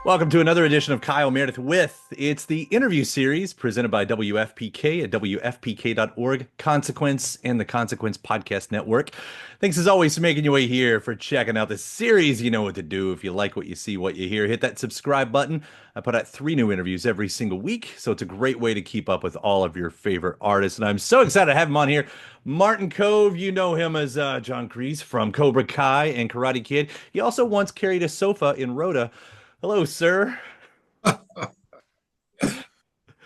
Welcome to another edition of Kyle Meredith with. It's the interview series presented by WFPK at WFPK.org, Consequence, and the Consequence Podcast Network. Thanks as always for making your way here, for checking out this series. You know what to do. If you like what you see, what you hear, hit that subscribe button. I put out 3 new interviews every single week, so it's a great way to keep up with all of your favorite artists. And I'm so excited to have him on here. Martin Kove, you know him as John Kreese from Cobra Kai and Karate Kid. He also once carried a sofa in Rhoda. Hello, sir. That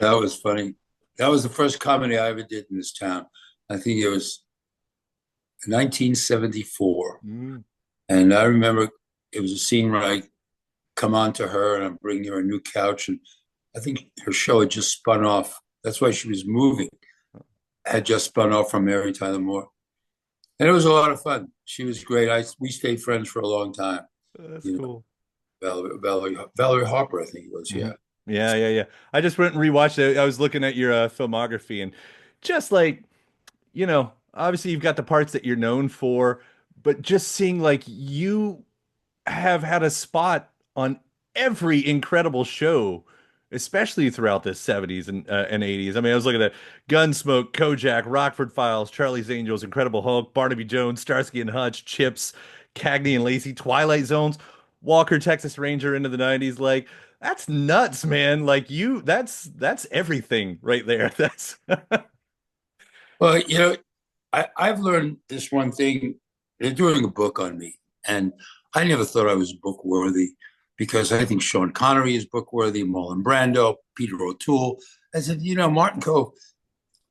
was funny. That was the first comedy I ever did in this town. I think it was 1974. Mm. And I remember it was a scene where I come on to her and I'm bringing her a new couch. And I think her show had just spun off. That's why she was moving. Had just spun off from Mary Tyler Moore. And it was a lot of fun. She was great. We stayed friends for a long time. That's You know, cool. Valerie Harper, I think it was. Yeah. Mhm. Yeah. I just went and rewatched it. I was looking at your filmography and just like, obviously you've got the parts that you're known for, but just seeing like you have had a spot on every incredible show, especially throughout the 70s and 80s. I mean, I was looking at Gunsmoke, Kojak, Rockford Files, Charlie's Angels, Incredible Hulk, Barnaby Jones, Starsky and Hutch, Chips, Cagney and Lacey, Twilight Zones, Walker, Texas Ranger into the 90s. Like, that's nuts, man. Like that's everything right there. That's Well, I've learned this one thing. They're doing a book on me, and I never thought I was book worthy because I think Sean Connery is book worthy, Marlon Brando, Peter O'Toole. I said, Martin Cove.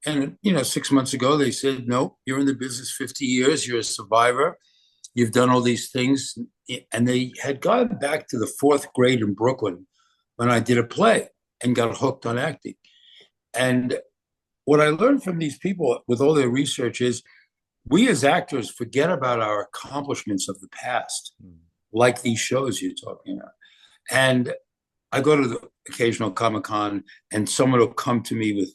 And, 6 months ago, they said, no, you're in the business 50 years. You're a survivor. You've done all these things. And they had gone back to the fourth grade in Brooklyn when I did a play and got hooked on acting. And what I learned from these people with all their research is we as actors forget about our accomplishments of the past, like these shows you're talking about. And I go to the occasional Comic-Con and someone will come to me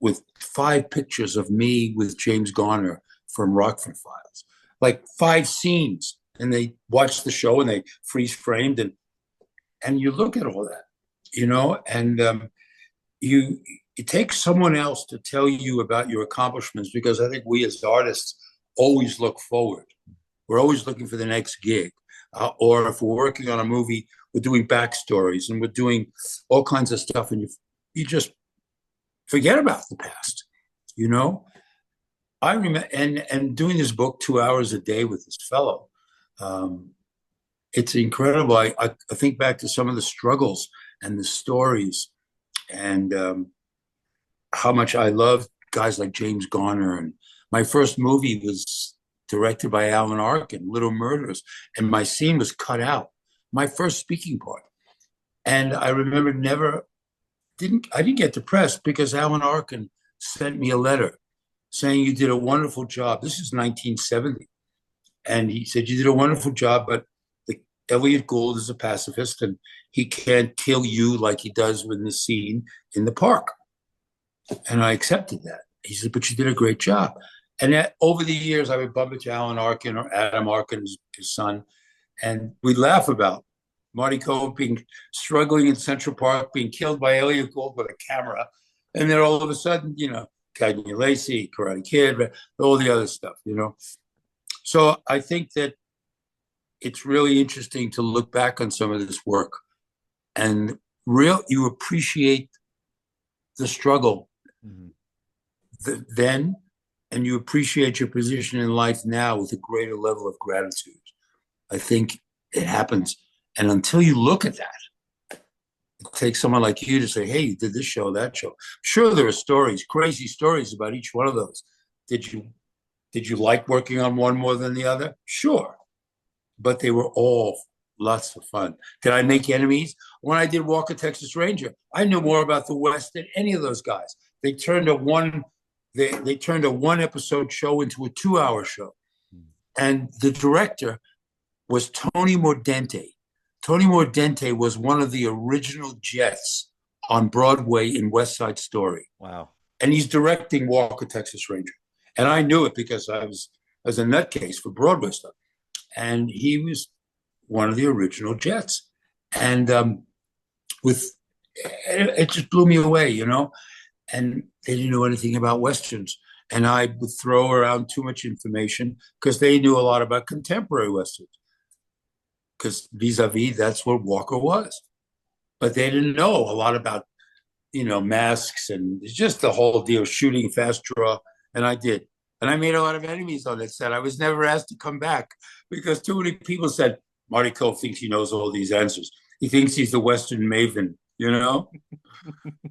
with 5 pictures of me with James Garner from Rockford Files, like 5 scenes. And they watch the show and they freeze framed and you look at all that, and you it takes someone else to tell you about your accomplishments because I think we as artists always look forward. We're always looking for the next gig. Or if we're working on a movie, we're doing backstories and we're doing all kinds of stuff. And you just forget about the past, I remember, and doing this book 2 hours a day with this fellow, it's incredible. I think back to some of the struggles and the stories and how much I love guys like James Garner. And my first movie was directed by Alan Arkin, Little Murders, and my scene was cut out, my first speaking part. And I remember I didn't get depressed because Alan Arkin sent me a letter saying you did a wonderful job. This is 1970. And he said, you did a wonderful job, but Elliot Gould is a pacifist and he can't kill you like he does in the scene in the park. And I accepted that. He said, but you did a great job. And over the years, I would bump into Alan Arkin or Adam Arkin, his son, and we'd laugh about Marty Cove struggling in Central Park, being killed by Elliot Gould with a camera. And then all of a sudden, Cagney Lacey, Karate Kid, all the other stuff, So I think that it's really interesting to look back on some of this work and you appreciate the struggle then, and you appreciate your position in life now with a greater level of gratitude. I think it happens. And until you look at that, it takes someone like you to say, hey, you did this show, that show. Sure, there are stories, crazy stories about each one of those. Did you like working on one more than the other? Sure. But they were all lots of fun. Did I make enemies? When I did Walker, Texas Ranger, I knew more about the West than any of those guys. They turned a one episode show into a 2-hour show. And the director was Tony Mordente. Tony Mordente was one of the original Jets on Broadway in West Side Story. Wow. And he's directing Walker, Texas Ranger. And I knew it because I was a nutcase for Broadway stuff. And he was one of the original Jets. And with it just blew me away, and they didn't know anything about Westerns. And I would throw around too much information because they knew a lot about contemporary Westerns, because vis-a-vis, that's what Walker was. But they didn't know a lot about, masks and just the whole deal, shooting fast draw. And I did. And I made a lot of enemies on that set. I was never asked to come back because too many people said, Marty Kove thinks he knows all these answers. He thinks he's the Western maven,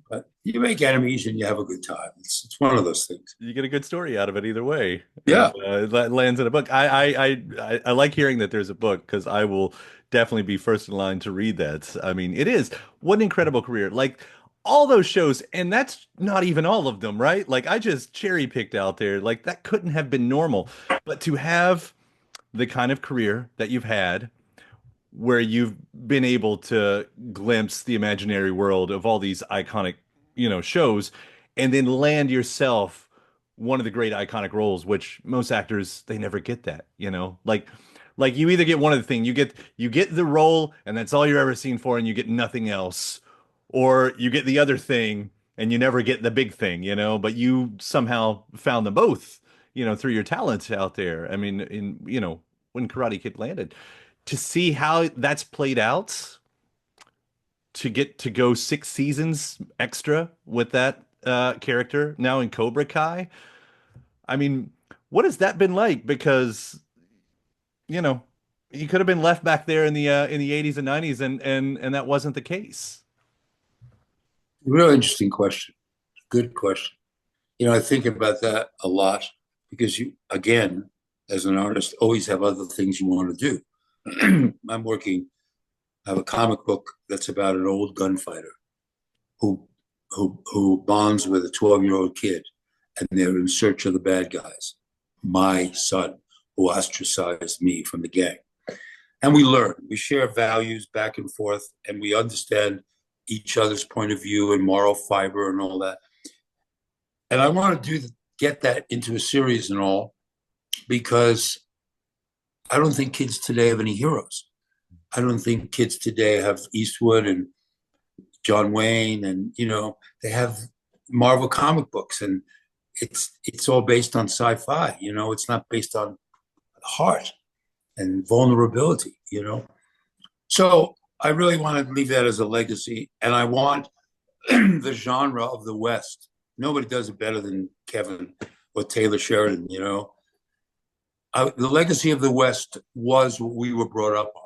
But you make enemies and you have a good time. It's one of those things. You get a good story out of it either way, and Yeah. that lands in a book. I like hearing that there's a book because I will definitely be first in line to read that. I mean, it is what an incredible career. Like all those shows, and that's not even all of them, right? Like I just cherry picked out there. Like that couldn't have been normal, but to have the kind of career that you've had where you've been able to glimpse the imaginary world of all these iconic, shows, and then land yourself one of the great iconic roles, which most actors they never get that, like you either get one of the thing, you get the role and that's all you're ever seen for, and you get nothing else, or you get the other thing and you never get the big thing, but you somehow found them both, through your talent out there. I mean, when Karate Kid landed to see how that's played out, to get to go 6 seasons extra with that character now in Cobra Kai. I mean, what has that been like? Because you know you could have been left back there in the 80s and 90s, and that wasn't the case. Real interesting question. Good question. I think about that a lot because you, again, as an artist, always have other things you want to do. I have a comic book that's about an old gunfighter who who bonds with a 12-year-old kid, and they're in search of the bad guys. My son, who ostracized me from the gang. And we learn, we share values back and forth, and we understand each other's point of view and moral fiber and all that. And I want to get that into a series and all, because I don't think kids today have any heroes. I don't think kids today have Eastwood and John Wayne, and they have Marvel comic books, and it's all based on sci-fi. It's not based on heart and vulnerability. So I really want to leave that as a legacy, and I want the genre of the West. Nobody does it better than Kevin or Taylor Sheridan. The legacy of the West was what we were brought up on.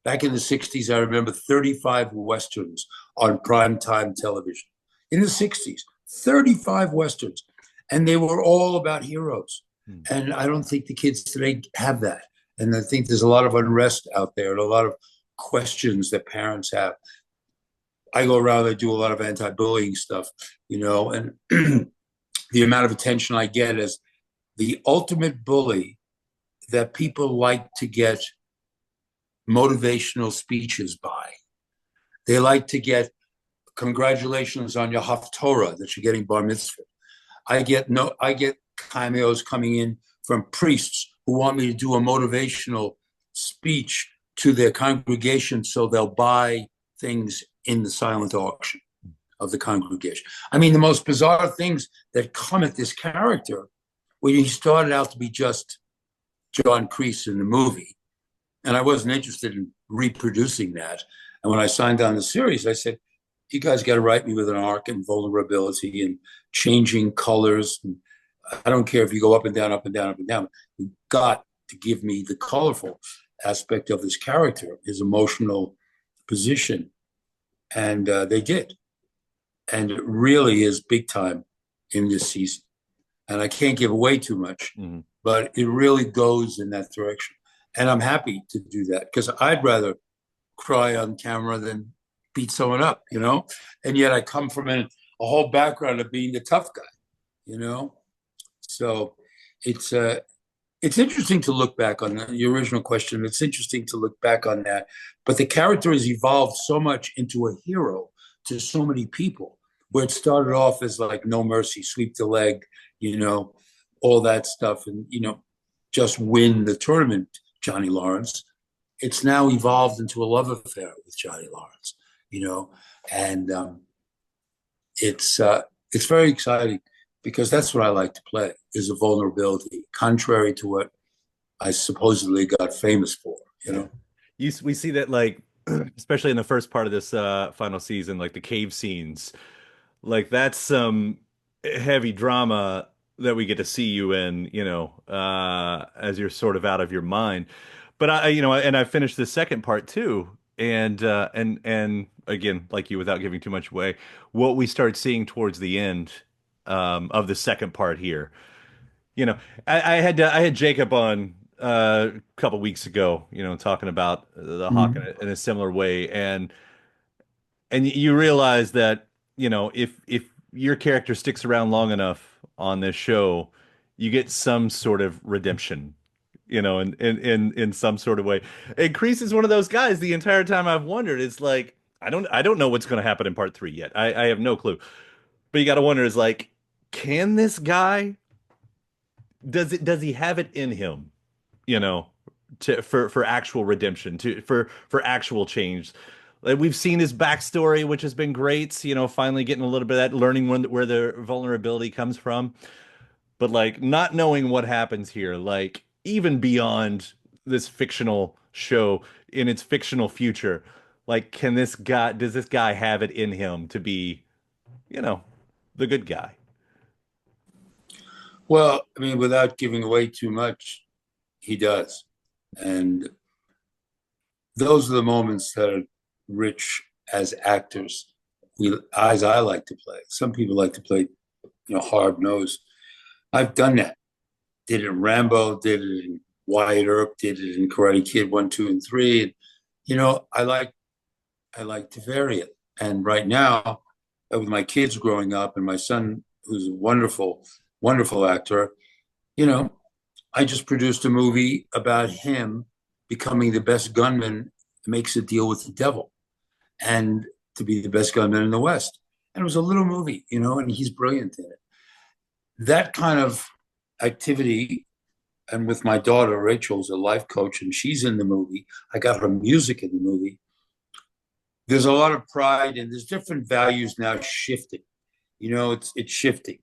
Back in the 60s, I remember 35 Westerns on primetime television. In the 60s, 35 Westerns. And they were all about heroes. And I don't think the kids today have that. And I think there's a lot of unrest out there and a lot of questions that parents have. I go around, I do a lot of anti-bullying stuff, and the amount of attention I get as the ultimate bully that people like to get motivational speeches by. They like to get congratulations on your Haftorah that you're getting bar mitzvah. I get cameos coming in from priests who want me to do a motivational speech to their congregation so they'll buy things in the silent auction of the congregation. I mean, the most bizarre things that come at this character, when he started out to be just John Kreese in the movie, and I wasn't interested in reproducing that. And when I signed on the series, I said, you guys got to write me with an arc and vulnerability and changing colors. And I don't care if you go up and down, up and down, up and down. You've got to give me the colorful aspect of this character, his emotional position. And they did. And it really is big time in this season. And I can't give away too much, but it really goes in that direction. And I'm happy to do that because I'd rather cry on camera than beat someone up, And yet I come from a whole background of being the tough guy, So it's interesting to look back on your original question. It's interesting to look back on that. But the character has evolved so much into a hero to so many people, where it started off as like no mercy, sweep the leg, all that stuff. And, just win the tournament, Johnny Lawrence. it's now evolved into a love affair with Johnny Lawrence, you know, and it's very exciting because that's what I like to play is a vulnerability, contrary to what I supposedly got famous for, you Yeah. know. We see that like especially in the first part of this final season, like the cave scenes. Like that's some heavy drama that we get to see you in, as you're sort of out of your mind. But and I finished the second part too. And again, like you, without giving too much away, what we start seeing towards the end of the second part here. You know, I had Jacob on a couple weeks ago, talking about the Hawk Mhm. in a similar way, and you realize that if your character sticks around long enough on this show, you get some sort of redemption, in some sort of way. And Kreese is one of those guys. The entire time I've wondered, it's like I don't know what's going to happen in part three yet. I have no clue. But you got to wonder is like, can this guy does he have it in him, you know, for actual redemption, for actual change? Like, we've seen his backstory, which has been great, finally getting a little bit of that, learning where the vulnerability comes from. But like not knowing what happens here, like even beyond this fictional show in its fictional future, like does this guy have it in him to be, you know, the good guy? Well, I mean, without giving away too much, he does. And those are the moments that are rich as actors. As I like to play. Some people like to play, hard nosed. I've done that. Did it in Rambo, did it in Wyatt Earp, did it in Karate Kid 1, 2, and 3. And, I like to vary it. And right now, with my kids growing up and my son, who's a wonderful, wonderful actor, you know, I just produced a movie about him becoming the best gunman, makes a deal with the devil, and to be the best gunman in the West. And it was a little movie, and he's brilliant in it. That kind of activity, and with my daughter, Rachel's a life coach, and she's in the movie. I got her music in the movie. There's a lot of pride, and there's different values now shifting. It's shifting,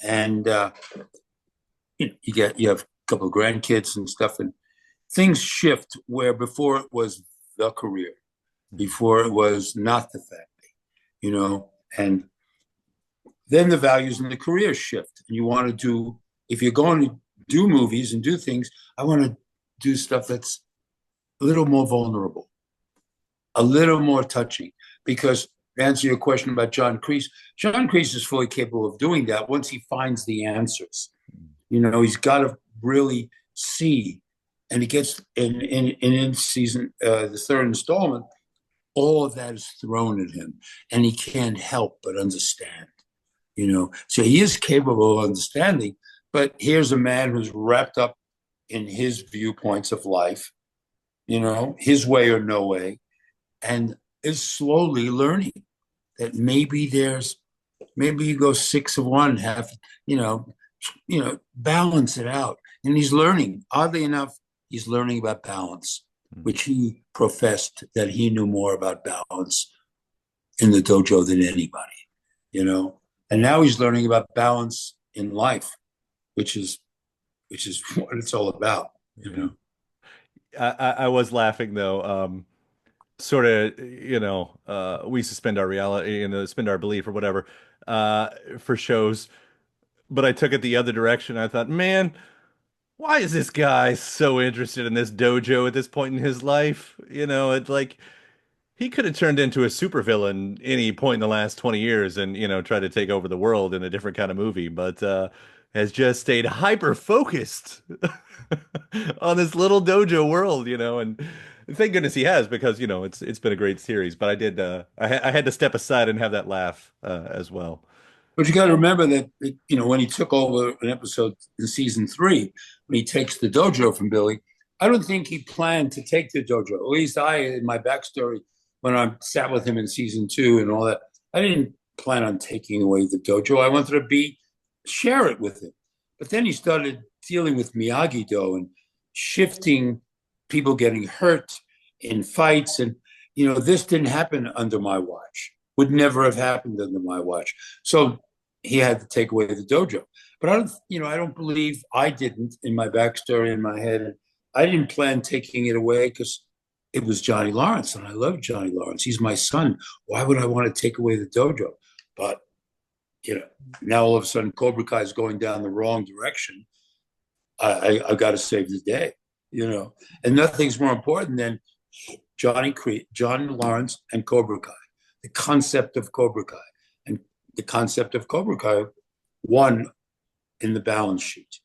and you have a couple of grandkids and stuff, and things shift where before it was the career, before it was not the family, and then the values in the career shift. And you want to do, if you're going to do movies and do things, I want to do stuff that's a little more vulnerable, a little more touching. Because to answer your question about John Kreese is fully capable of doing that once he finds the answers. He's got to really see, and he gets in season the third installment, all of that is thrown at him, and he can't help but understand. So he is capable of understanding, but here's a man who's wrapped up in his viewpoints of life, his way or no way, and is slowly learning that maybe you go six of one, half, balance it out. And he's learning. Oddly enough, he's learning about balance, which he professed that he knew more about balance in the dojo than anybody. And now he's learning about balance in life, which is what it's all about. I was laughing though. Sort of, we suspend our reality and suspend our belief or whatever for shows. But I took it the other direction. I thought, man, why is this guy so interested in this dojo at this point in his life? It's like he could have turned into a supervillain any point in the last 20 years and, try to take over the world in a different kind of movie, but has just stayed hyper focused on this little dojo world, and thank goodness he has because, it's been a great series, but I had to step aside and have that laugh as well. But you got to remember that, when he took over an episode in season 3, when he takes the dojo from Billy, I don't think he planned to take the dojo. At least in my backstory, when I sat with him in season 2 and all that, I didn't plan on taking away the dojo. I wanted to share it with him. But then he started dealing with Miyagi-Do and shifting, people getting hurt, in fights. And, this didn't happen under my watch, would never have happened under my watch. So he had to take away the dojo. But I don't believe I didn't in my backstory in my head. I didn't plan taking it away because it was Johnny Lawrence, and I love Johnny Lawrence. He's my son. Why would I want to take away the dojo? But now all of a sudden Cobra Kai is going down the wrong direction. I got to save the day, and nothing's more important than John Lawrence, and Cobra Kai. The concept of Cobra Kai, and the concept of Cobra Kai won in the balance sheet,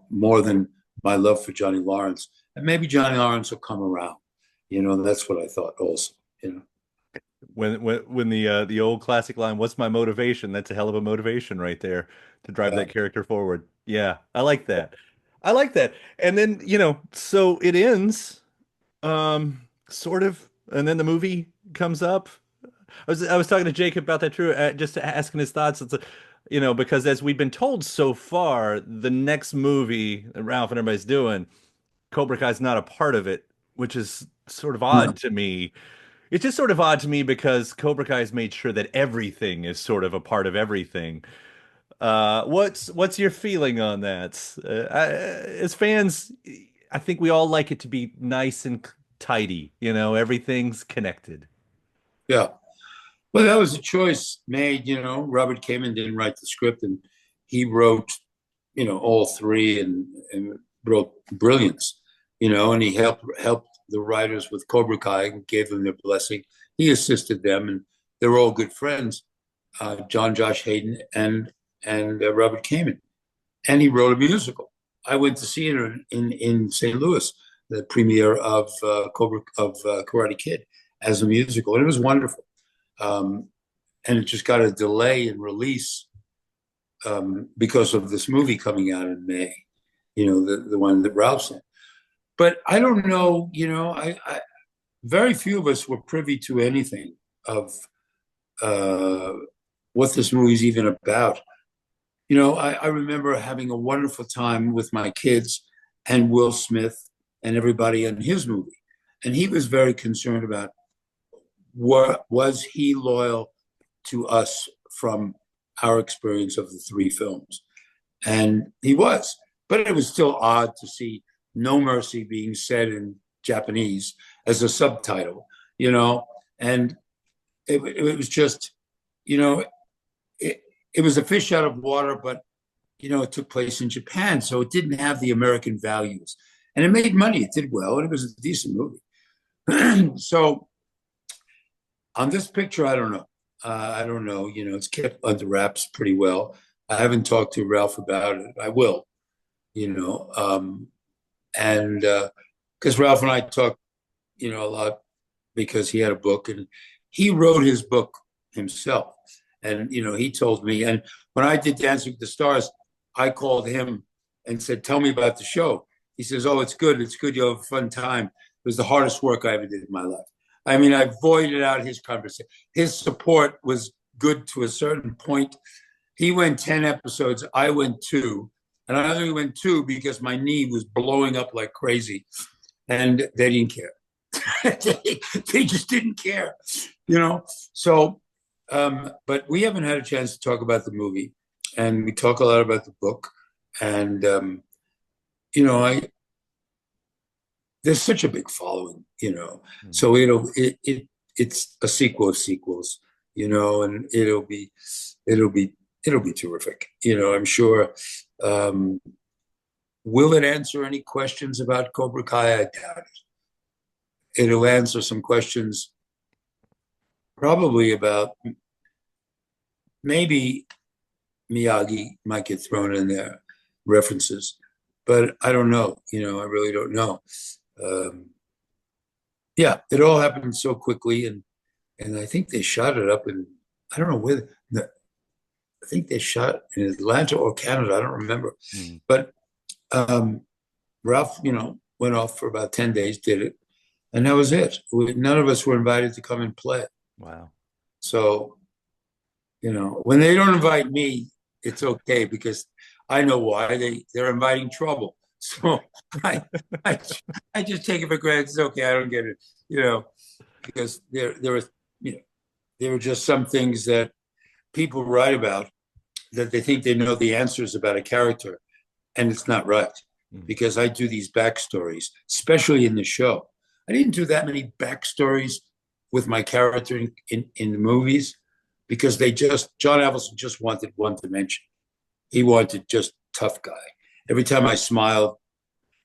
more than my love for Johnny Lawrence. And maybe Johnny Lawrence will come around. That's what I thought also. When the old classic line, "What's my motivation?" That's a hell of a motivation right there to drive Yeah. that character forward. Yeah, I like that. I like that. And then, so it ends, sort of, and then the movie comes up. I was talking to Jacob about that too, just asking his thoughts. Because as we've been told so far, the next movie that Ralph and everybody's doing, Cobra Kai's not a part of it, which is sort of No. odd to me. It's just sort of odd to me because Cobra Kai has made sure that everything is sort of a part of everything. What's your feeling on that? As fans, I think we all like it to be nice and tidy. Everything's connected. Yeah. Well, that was a choice made. Robert Kamen didn't write the script, and he wrote, all three, and wrote brilliance. And he helped the writers with Cobra Kai and gave them their blessing. He assisted them, and they were all good friends. John Josh Hayden and Robert Kamen, and he wrote a musical. I went to see it in St. Louis, the premiere of Karate Kid as a musical, and it was wonderful. Um, and it just got a delay in release because of this movie coming out in May. The one that Ralph sent. But I don't know. Very few of us were privy to anything of uh, what this movie's even about. I remember having a wonderful time with my kids and Will Smith and everybody in his movie. And he was very concerned about was he loyal to us from our experience of the three films. And he was. But it was still odd to see No Mercy being said in Japanese as a subtitle, and it was just, it, it was a fish out of water, but it took place in Japan, so it didn't have the American values, and it made money. It did well, and it was a decent movie. So on this picture, I don't know. I don't know. It's kept under wraps pretty well. I haven't talked to Ralph about it. I will. And because Ralph and I talk, a lot because he had a book and he wrote his book himself. And, he told me, and when I did Dancing with the Stars, I called him and said, tell me about the show. He says, oh, it's good. It's good. You'll have a fun time. It was the hardest work I ever did in my life. I mean, I voided out his conversation. His support was good to a certain point. He went 10 episodes. I went 2. And I only went 2 because my knee was blowing up like crazy. And they didn't care. they just didn't care, So, but we haven't had a chance to talk about the movie. And we talk a lot about the book. And, there's such a big following, So it's a sequel of sequels, and it'll be terrific. I'm sure. Will it answer any questions about Cobra Kai? I doubt it. It'll answer some questions probably about maybe Miyagi might get thrown in there, references, but I don't know. I really don't know. Yeah, it all happened so quickly, and I think they shot it up in I don't know where. I think they shot in Atlanta or Canada. I don't remember, Hmm. but Ralph, went off for about 10 days, did it, and that was it. None of us were invited to come and play. Wow. So, when they don't invite me, it's okay because I know why. They're inviting trouble. So I, I, I just take it for granted. It's okay. I don't get it, you know, because you know, there are just some things that people write about that they think they know the answers about a character, and it's not right. Mm. Because I do these backstories, especially in the show. I didn't do that many backstories with my character in the movies because John Avildsen just wanted one dimension. He wanted just tough guy. Every time I smiled,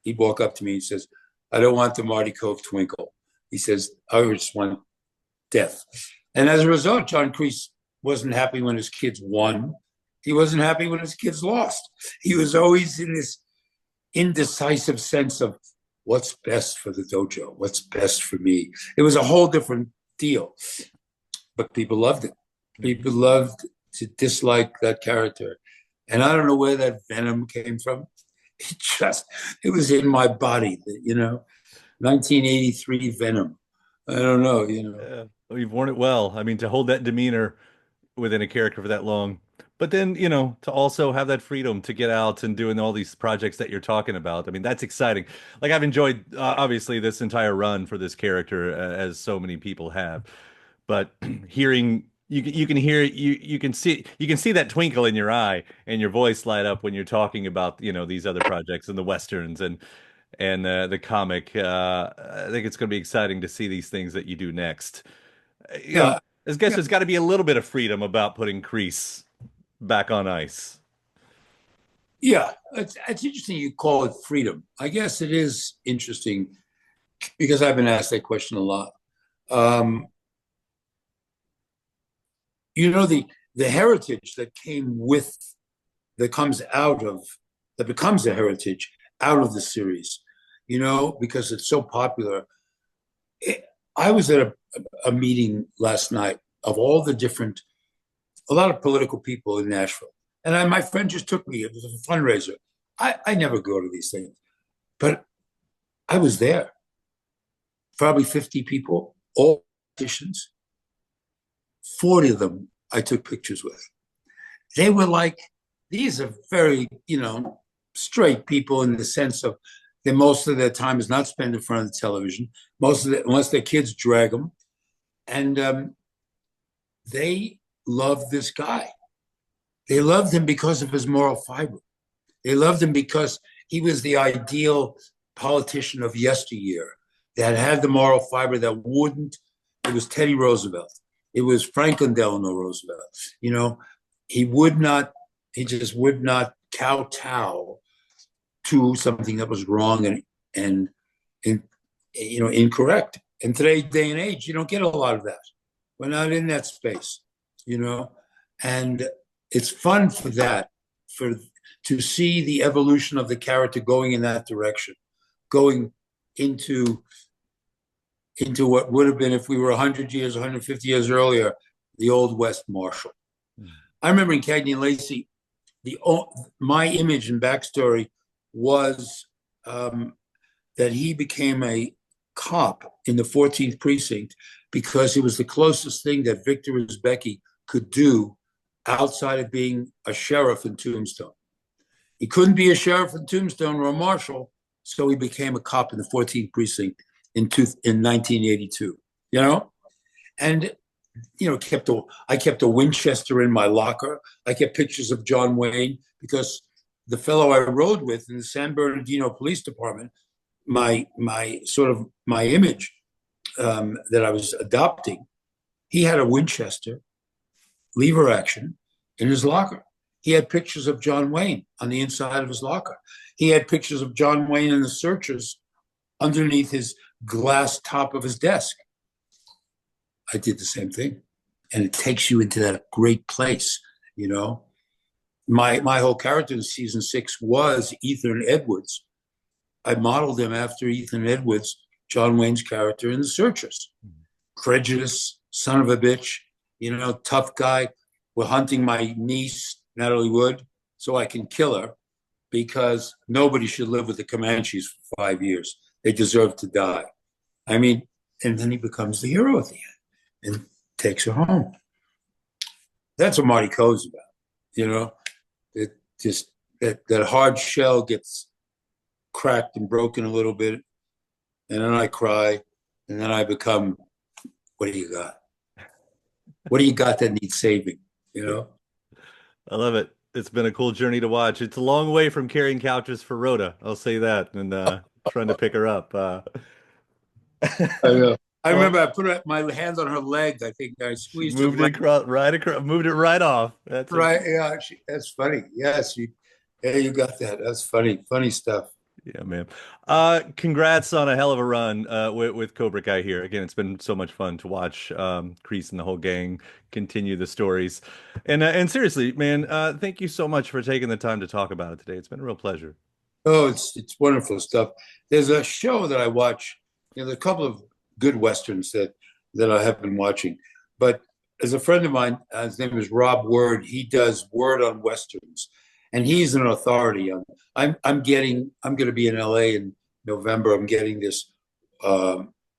he'd walk up to me and says, I don't want the Marty Kove twinkle. He says, I just want death. And as a result, John Kreese wasn't happy when his kids won. He wasn't happy when his kids lost. He was always in this indecisive sense of what's best for the dojo, what's best for me. It was a whole different deal, but people loved it. People loved to dislike that character. And I don't know where that venom came from. It was in my body, 1983 venom. I don't know. Well, you've worn it well. I mean, to hold that demeanor within a character for that long, but then, to also have that freedom to get out and doing all these projects that you're talking about. I mean, that's exciting. Like I've enjoyed obviously this entire run for this character, as so many people have. But hearing you can hear you can see that twinkle in your eye and your voice light up when you're talking about these other projects and the westerns and the comic. I think it's going to be exciting to see these things that you do next. You know, Yeah, I guess yeah, there's got to be a little bit of freedom about putting Kreese back on ice. yeah. It's interesting you call it freedom. I guess it is interesting because I've been asked that question a lot. Um, the heritage that came with that comes out of that becomes a heritage out of the series, because it's so popular. I was at a meeting last night of all the different, a lot of political people in Nashville. And my friend just took me, it was a fundraiser. I never go to these things, but I was there, probably 50 people, all politicians, 40 of them I took pictures with. They were like, these are very, straight people in the sense of that most of their time is not spent in front of the television, unless their kids drag them. And they loved this guy. They loved him because of his moral fiber. They loved him because he was the ideal politician of yesteryear that had the moral fiber that wouldn't. It was Teddy Roosevelt. It was Franklin Delano Roosevelt. He would not. He just would not kowtow to something that was wrong and incorrect. In today's day and age, you don't get a lot of that. We're not in that space, and it's fun for that for to see the evolution of the character going in that direction, going into what would have been if we were 100 years, 150 years earlier, the Old West Marshal. I remember in Cagney and Lacey, my image and backstory was that he became a cop in the 14th precinct because it was the closest thing that Victor Uzbeki could do outside of being a sheriff in Tombstone. He couldn't be a sheriff in Tombstone or a marshal, so he became a cop in the 14th precinct in 1982. And I kept a Winchester in my locker. I kept pictures of John Wayne because the fellow I rode with in the San Bernardino Police Department, my image that I was adopting, he had a Winchester lever action in his locker. He had pictures of John Wayne on the inside of his locker. He had pictures of John Wayne and the searchers underneath his glass top of his desk. I did the same thing. And it takes you into that great place, My whole character in season 6 was Ethan Edwards. I modeled him after Ethan Edwards, John Wayne's character in The Searchers. Prejudice, son of a bitch, tough guy. We're hunting my niece, Natalie Wood, so I can kill her because nobody should live with the Comanches for 5 years. They deserve to die. I mean, and then he becomes the hero at the end and takes her home. That's what Marty Kove's about, It just that hard shell gets cracked and broken a little bit, and then I cry, and then I become, what do you got? What do you got that needs saving? You know? I love it. It's been a cool journey to watch. It's a long way from carrying couches for Rhoda. I'll say that. And trying to pick her up. I know. I Oh, remember I put my hand on her leg. I think I she squeezed her moved leg. it across, moved it right off. That's a Right. Yeah. That's funny. Yes. Yeah, you got that. That's funny. Funny stuff. Yeah, man. Congrats on a hell of a run with Cobra Kai here. Again, it's been so much fun to watch Kreese and the whole gang continue the stories. And seriously, man, thank you so much for taking the time to talk about it today. It's been a real pleasure. Oh, it's wonderful stuff. There's a show that I watch. There's a couple of good westerns that I have been watching. But as a friend of mine, his name is Rob Word. He does Word on westerns, and he's an authority on. I'm going to be in L.A. in November. I'm getting this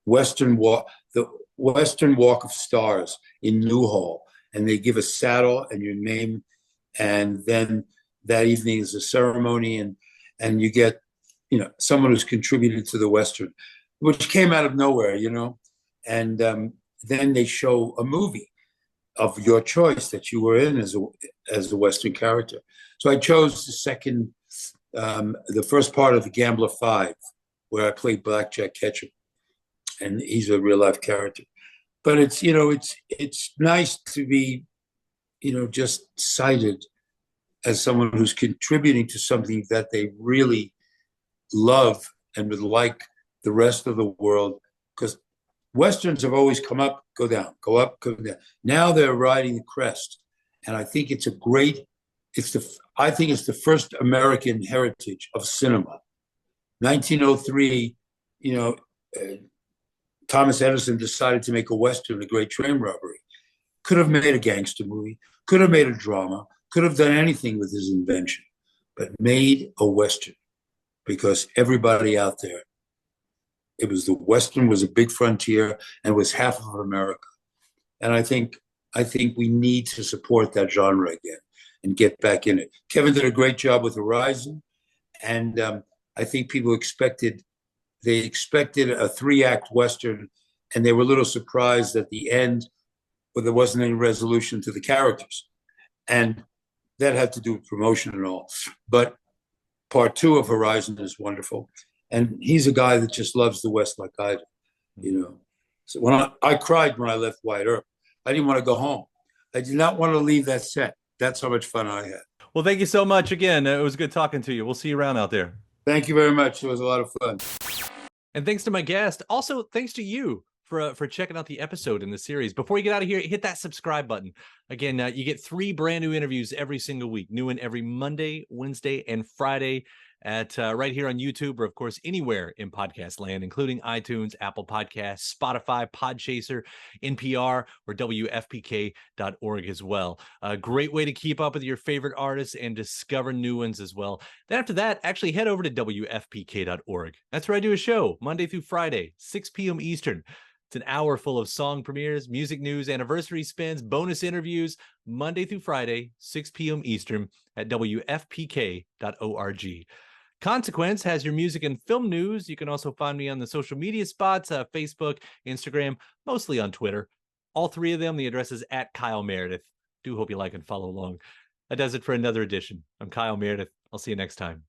Western Walk, the Western Walk of Stars in Newhall, and they give a saddle and your name, and then that evening is a ceremony, and you get, someone who's contributed to the Western, which came out of nowhere, and then they show a movie of your choice that you were in as a Western character. So I chose the first part of the Gambler 5, where I played Blackjack Ketchum, and he's a real life character. But it's nice to be, just cited as someone who's contributing to something that they really love and would like the rest of the world, because westerns have always come up, go down, go up, go down. Now they're riding the crest, and I think it's a great. I think it's the first American heritage of cinema. 1903, Thomas Edison decided to make a western, The Great Train Robbery. Could have made a gangster movie, could have made a drama, could have done anything with his invention, but made a western, because everybody out there, the Western was a big frontier and was half of America. And I think we need to support that genre again and get back in it. Kevin did a great job with Horizon, and I think people expected a 3-act Western, and they were a little surprised at the end where there wasn't any resolution to the characters, and that had to do with promotion and all. But part 2 of Horizon is wonderful. And he's a guy that just loves the West like I do. So when I cried when I left White Earp, I didn't want to go home. I did not want to leave that set. That's how much fun I had. Well, thank you so much again. It was good talking to you. We'll see you around out there. Thank you very much. It was a lot of fun. And thanks to my guest. Also, thanks to you for checking out the episode in the series. Before you get out of here, hit that subscribe button. Again, you get 3 brand new interviews every single week. New one every Monday, Wednesday, and Friday at right here on YouTube, or of course anywhere in podcast land, including iTunes, Apple Podcasts, Spotify, Podchaser, NPR, or WFPK.org as well. A great way to keep up with your favorite artists and discover new ones as well. Then after that, actually head over to WFPK.org. That's where I do a show Monday through Friday, 6 p.m. Eastern. It's an hour full of song premieres, music news, anniversary spins, bonus interviews, Monday through Friday, 6 p.m. Eastern at WFPK.org. Consequence has your music and film news. You can also find me on the social media spots, Facebook, Instagram, mostly on Twitter. All 3 of them, the address is at Kyle Meredith. Do hope you like and follow along. That does it for another edition. I'm Kyle Meredith. I'll see you next time.